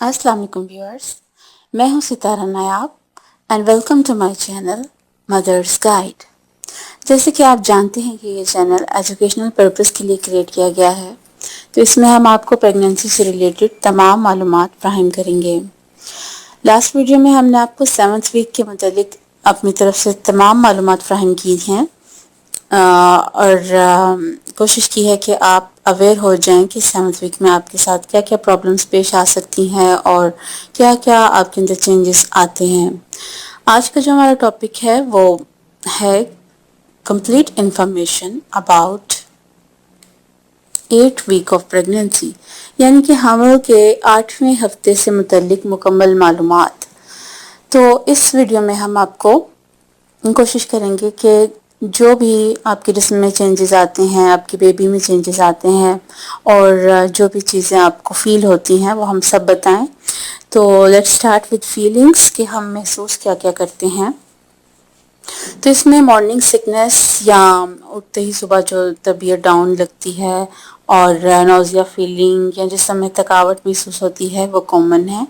अस्सलाम वालेकुम व्यूअर्स, मैं हूं Sitara Nayab and welcome to my channel mother's guide. जैसे कि आप जानते हैं कि ये चैनल एजुकेशनल पर्पस के लिए क्रिएट किया गया है, तो इसमें हम आपको प्रेगनेंसी से रिलेटेड तमाम मालूमात फराहम करेंगे। लास्ट वीडियो में हमने आपको 7th वीक के मुतालिक अपनी तरफ से तमाम मालूमात फराहम की हैं और कोशिश की है कि आप अवेयर हो जाएं कि 7th वीक में आपके साथ क्या क्या प्रॉब्लम्स पेश आ सकती हैं और क्या क्या आपके अंदर चेंजेस आते हैं। आज का जो हमारा टॉपिक है वो है complete information about 8th week of pregnancy, यानी कि हमल के 8वें हफ्ते से मुतल्लिक मुकम्मल मालूमात। तो इस वीडियो में हम आपको कोशिश करेंगे कि जो भी आपके जिस्म में चेंजेस आते हैं, आपकी बेबी में चेंजेस आते हैं और जो भी चीज़ें आपको फील होती हैं वो हम सब बताएं। तो लेट्स स्टार्ट विद फीलिंग्स कि हम महसूस क्या क्या करते हैं। तो इसमें मॉर्निंग सिकनेस या उठते ही सुबह जो तबीयत डाउन लगती है और नौजिया फीलिंग या जिस समय थकावट महसूस होती है वो कॉमन है,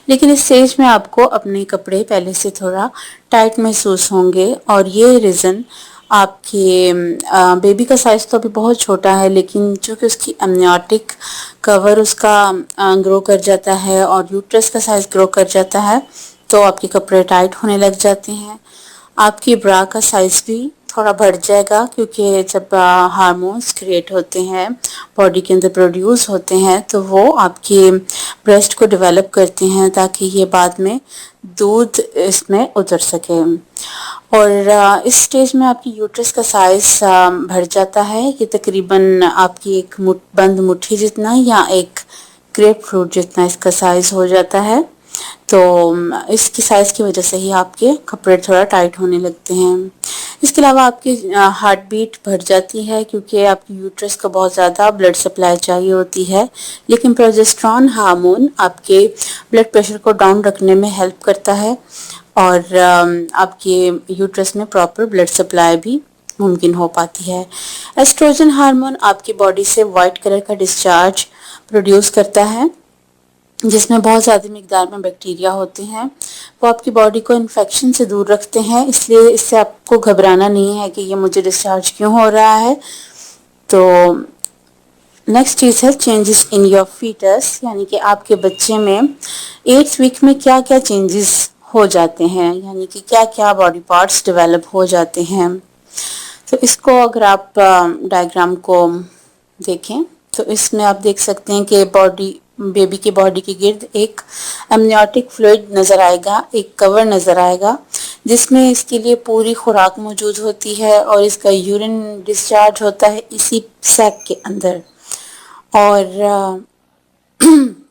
लेकिन इस स्टेज में आपको अपने कपड़े पहले से थोड़ा टाइट महसूस होंगे और ये रीज़न आपके बेबी का साइज़ तो अभी बहुत छोटा है, लेकिन चूँकि उसकी एमनियोटिक कवर उसका ग्रो कर जाता है और यूट्रस का साइज़ ग्रो कर जाता है, तो आपके कपड़े टाइट होने लग जाते हैं। आपकी ब्रा का साइज़ भी थोड़ा बढ़ जाएगा, क्योंकि जब हार्मोन्स क्रिएट होते हैं, बॉडी के अंदर प्रोड्यूस होते हैं, तो वो आपके ब्रेस्ट को डेवलप करते हैं ताकि ये बाद में दूध इसमें उतर सके। और इस स्टेज में आपकी यूट्रस का साइज़ बढ़ जाता है, ये तकरीबन आपकी एक बंद मुट्ठी जितना या एक ग्रेप फ्रूट जितना इसका साइज़ हो जाता है। तो इसकी साइज़ की वजह से ही आपके कपड़े थोड़ा टाइट होने लगते हैं। इसके अलावा आपकी हार्ट बीट बढ़ जाती है, क्योंकि आपकी यूट्रस को बहुत ज़्यादा ब्लड सप्लाई चाहिए होती है, लेकिन प्रोजेस्टेरॉन हार्मोन आपके ब्लड प्रेशर को डाउन रखने में हेल्प करता है और आपके यूट्रस में प्रॉपर ब्लड सप्लाई भी मुमकिन हो पाती है। एस्ट्रोजन हार्मोन आपकी बॉडी से वाइट कलर का डिस्चार्ज प्रोड्यूस करता है, जिसमें बहुत ज़्यादा मिकदार में बैक्टीरिया होते हैं। वो आपकी बॉडी को इन्फेक्शन से दूर रखते हैं, इसलिए इससे आपको घबराना नहीं है कि ये मुझे डिस्चार्ज क्यों हो रहा है। तो नेक्स्ट चीज़ है चेंजेस इन योर फीटस, यानी कि आपके बच्चे में 8th वीक में क्या क्या चेंजेस हो जाते हैं, यानी कि क्या क्या बॉडी पार्ट्स डेवलप हो जाते हैं। तो इसको अगर आप डायग्राम को देखें तो इसमें आप देख सकते हैं कि बेबी की बॉडी के गिर्द एक एमनियोटिक फ्लूइड नज़र आएगा, एक कवर नज़र आएगा, जिसमें इसके लिए पूरी खुराक मौजूद होती है और इसका यूरिन डिस्चार्ज होता है इसी सैक के अंदर। और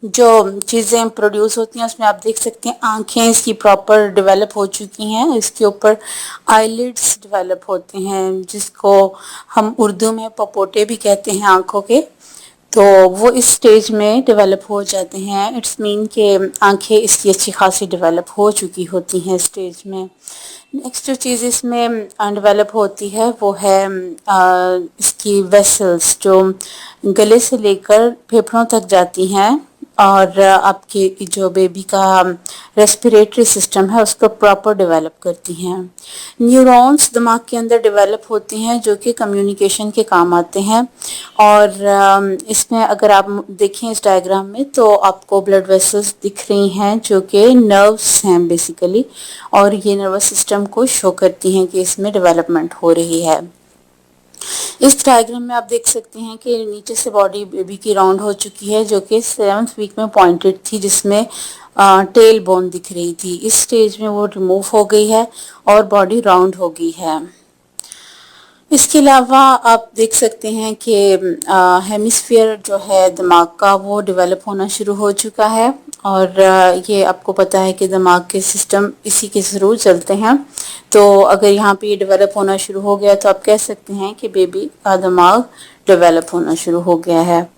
जो चीज़ें प्रोड्यूस होती हैं उसमें आप देख सकते हैं आंखें इसकी प्रॉपर डेवलप हो चुकी हैं, इसके ऊपर आईलिड्स डेवलप होते हैं, जिसको हम उर्दू में पपोटे भी कहते हैं आंखों के। तो वो इस स्टेज में डेवलप हो जाते हैं। इट्स मीन कि आंखें इसकी अच्छी खासी डेवलप हो चुकी होती हैं स्टेज में। नेक्स्ट जो चीज़ इसमें डेवलप होती है वो है इसकी वेसल्स, जो गले से लेकर फेफड़ों तक जाती हैं और आपके जो बेबी का रेस्पिरेटरी सिस्टम है उसको प्रॉपर डेवलप करती हैं। न्यूरॉन्स दिमाग के अंदर डेवलप होती हैं जो कि कम्युनिकेशन के काम आते हैं। और इसमें अगर आप देखें इस डायग्राम में तो आपको ब्लड वेसल्स दिख रही हैं जो कि नर्व्स हैं बेसिकली, और ये नर्वस सिस्टम को शो करती हैं कि इसमें डेवलपमेंट हो रही है। इस डायग्राम में आप देख सकते हैं कि नीचे से बॉडी बेबी की राउंड हो चुकी है, जो कि 7th वीक में पॉइंटेड थी, जिसमें टेल बोन दिख रही थी। इस स्टेज में वो रिमूव हो गई है और बॉडी राउंड हो गई है। इसके अलावा आप देख सकते हैं कि हेमिस्फीयर जो है दिमाग का वो डेवलप होना शुरू हो चुका है, और ये आपको पता है कि दिमाग के सिस्टम इसी के थ्रू चलते हैं। तो अगर यहाँ पे ये डेवलप होना शुरू हो गया तो आप कह सकते हैं कि बेबी का दिमाग डेवलप होना शुरू हो गया है।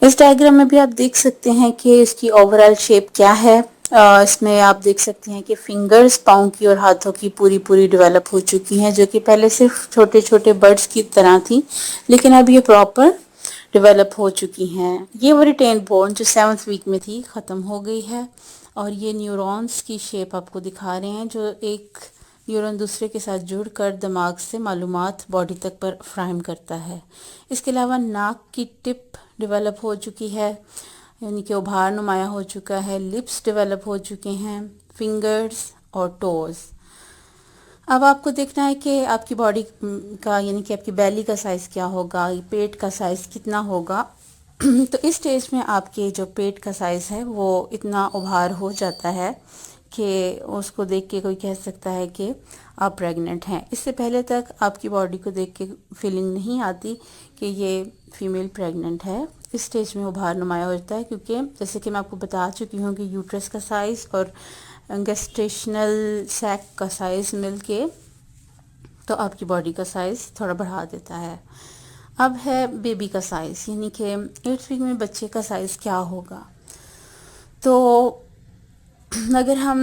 इस डायग्राम में भी आप देख सकते हैं कि इसकी ओवरऑल शेप क्या है। इसमें आप देख सकते हैं कि फिंगर्स पाँव की और हाथों की पूरी डेवलप हो चुकी हैं, जो कि पहले सिर्फ छोटे छोटे बर्ड्स की तरह थी, लेकिन अब ये प्रॉपर ڈیولپ ہو چکی ہیں. یہ وہ ریٹین بون جو 7th ویک میں تھی ختم ہو گئی ہے، اور یہ نیورونز کی شیپ آپ کو دکھا رہے ہیں جو ایک نیورون دوسرے کے ساتھ جڑ کر دماغ سے معلومات باڈی تک پر فراہم کرتا ہے. اس کے علاوہ ناک کی ٹپ ڈیولپ ہو چکی ہے، یعنی کہ ابھار نمایاں ہو چکا ہے. لپس ڈیولپ ہو چکے ہیں، فنگرز اور ٹوز. اب آپ کو دیکھنا ہے کہ آپ کی باڈی کا، یعنی کہ آپ کی بیلی کا سائز کیا ہوگا، پیٹ کا سائز کتنا ہوگا. تو اس سٹیج میں آپ کے جو پیٹ کا سائز ہے وہ اتنا ابھار ہو جاتا ہے کہ اس کو دیکھ کے کوئی کہہ سکتا ہے کہ آپ پریگننٹ ہیں. اس سے پہلے تک آپ کی باڈی کو دیکھ کے فیلنگ نہیں آتی کہ یہ فیمیل پریگننٹ ہے. اس سٹیج میں ابھار نمایاں ہو جاتا ہے، کیونکہ جیسے کہ میں آپ کو بتا چکی ہوں کہ یوٹرس کا سائز اور گیسٹیشنل سیک کا سائز مل کے تو آپ کی باڈی کا سائز تھوڑا بڑھا دیتا ہے. اب ہے بیبی کا سائز، یعنی کہ 8 ویک میں بچے کا سائز کیا ہوگا. تو اگر ہم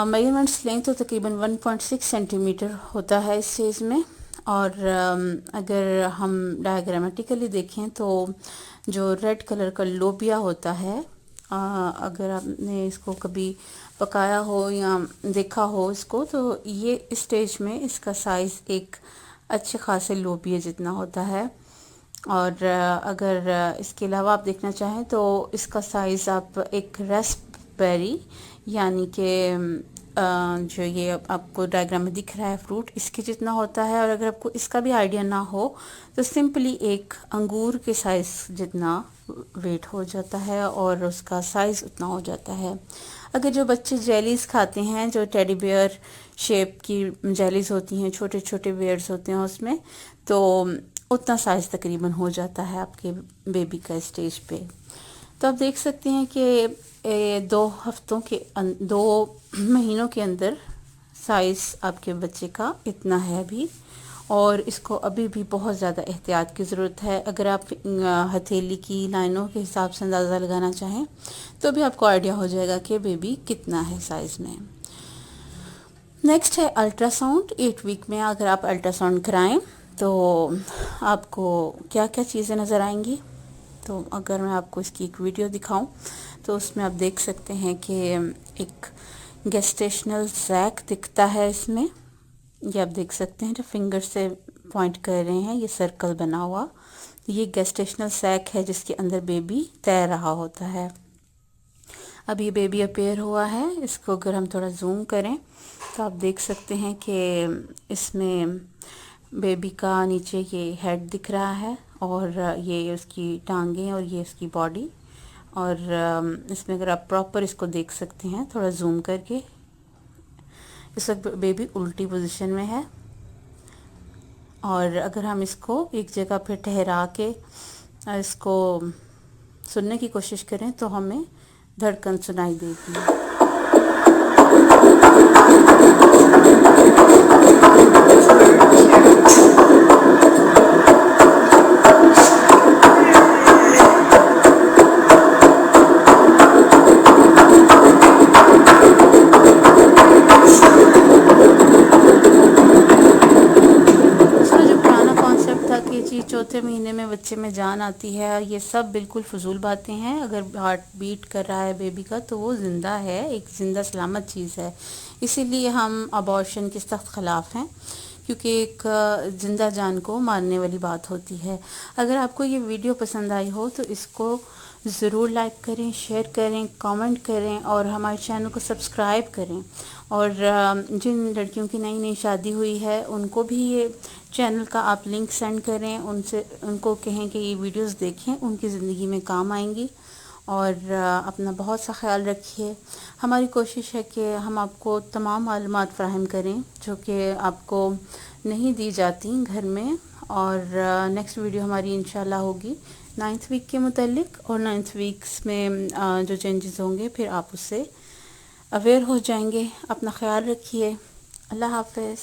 میجرمنٹس لیں تو تقریباً 1.6 سینٹی میٹر ہوتا ہے اس سٹیج میں. اور اگر ہم ڈائیگرامیٹیکلی دیکھیں تو جو ریڈ کلر کا لوبیا ہوتا ہے، اگر آپ نے اس کو کبھی پکایا ہو یا دیکھا ہو اس کو، تو یہ اسٹیج میں اس کا سائز ایک اچھے خاصے لوبیا جتنا ہوتا ہے. اور اگر اس کے علاوہ آپ دیکھنا چاہیں تو اس کا سائز آپ ایک ریسپبیری، یعنی کہ جو یہ آپ کو ڈائیگرام میں دکھ رہا ہے فروٹ، اس کے جتنا ہوتا ہے. اور اگر آپ کو اس کا بھی آئیڈیا نہ ہو تو سمپلی ایک انگور کے سائز جتنا ویٹ ہو جاتا ہے اور اس کا سائز اتنا ہو جاتا ہے. اگر جو بچے جیلیز کھاتے ہیں، جو ٹیڈی بیئر شیپ کی جیلیز ہوتی ہیں، چھوٹے چھوٹے بیئرز ہوتے ہیں اس میں، تو اتنا سائز تقریباً ہو جاتا ہے آپ کے بیبی کا اسٹیج پہ. تو آپ دیکھ سکتے ہیں کہ 2 مہینوں کے اندر سائز آپ کے بچے کا اتنا ہے ابھی، اور اس کو ابھی بھی بہت زیادہ احتیاط کی ضرورت ہے. اگر آپ ہتھیلی کی لائنوں کے حساب سے اندازہ لگانا چاہیں تو بھی آپ کو آئیڈیا ہو جائے گا کہ بیبی کتنا ہے سائز میں. نیکسٹ ہے الٹرا ساؤنڈ. 8 ویک میں اگر آپ الٹرا ساؤنڈ کرائیں تو آپ کو کیا کیا چیزیں نظر آئیں گی. تو اگر میں آپ کو اس کی ایک ویڈیو دکھاؤں تو اس میں آپ دیکھ سکتے ہیں کہ ایک گیسٹیشنل سیک دکھتا ہے اس میں. یہ آپ دیکھ سکتے ہیں جو فنگر سے پوائنٹ کر رہے ہیں، یہ سرکل بنا ہوا، یہ گیسٹیشنل سیک ہے جس کے اندر بیبی تیر رہا ہوتا ہے. اب یہ بیبی اپیئر ہوا ہے. اس کو اگر ہم تھوڑا زوم کریں تو آپ دیکھ سکتے ہیں کہ اس میں بیبی کا نیچے یہ ہیڈ دکھ رہا ہے، اور یہ اس کی ٹانگیں اور یہ اس کی باڈی. اور اس میں اگر آپ پراپر اس کو دیکھ سکتے ہیں تھوڑا زوم کر کے، اس وقت بیبی الٹی پوزیشن میں ہے. اور اگر ہم اس کو ایک جگہ پہ ٹھہرا کے اس کو سننے کی کوشش کریں تو ہمیں دھڑکن سنائی دیتی ہے. چوتھے مہینے میں بچے میں جان آتی ہے، یہ سب بالکل فضول باتیں ہیں. اگر ہارٹ بیٹ کر رہا ہے بیبی کا تو وہ زندہ ہے، ایک زندہ سلامت چیز ہے. اسی لیے ہم ابارشن کے سخت خلاف ہیں، کیونکہ ایک زندہ جان کو مارنے والی بات ہوتی ہے. اگر آپ کو یہ ویڈیو پسند آئی ہو تو اس کو ضرور لائک کریں، شیئر کریں، کامنٹ کریں اور ہمارے چینل کو سبسکرائب کریں. اور جن لڑکیوں کی نئی نئی شادی ہوئی ہے ان کو بھی یہ چینل کا آپ لنک سینڈ کریں، ان کو کہیں کہ یہ ویڈیوز دیکھیں، ان کی زندگی میں کام آئیں گی. اور اپنا بہت سا خیال رکھیے. ہماری کوشش ہے کہ ہم آپ کو تمام معلومات فراہم کریں جو کہ آپ کو نہیں دی جاتی گھر میں. اور نیکسٹ ویڈیو ہماری انشاءاللہ ہوگی 9th ویک کے متعلق، اور 9th ویکس میں جو چینجز ہوں گے پھر آپ اس سے اویئر ہو جائیں گے. اپنا خیال رکھیے. اللہ حافظ.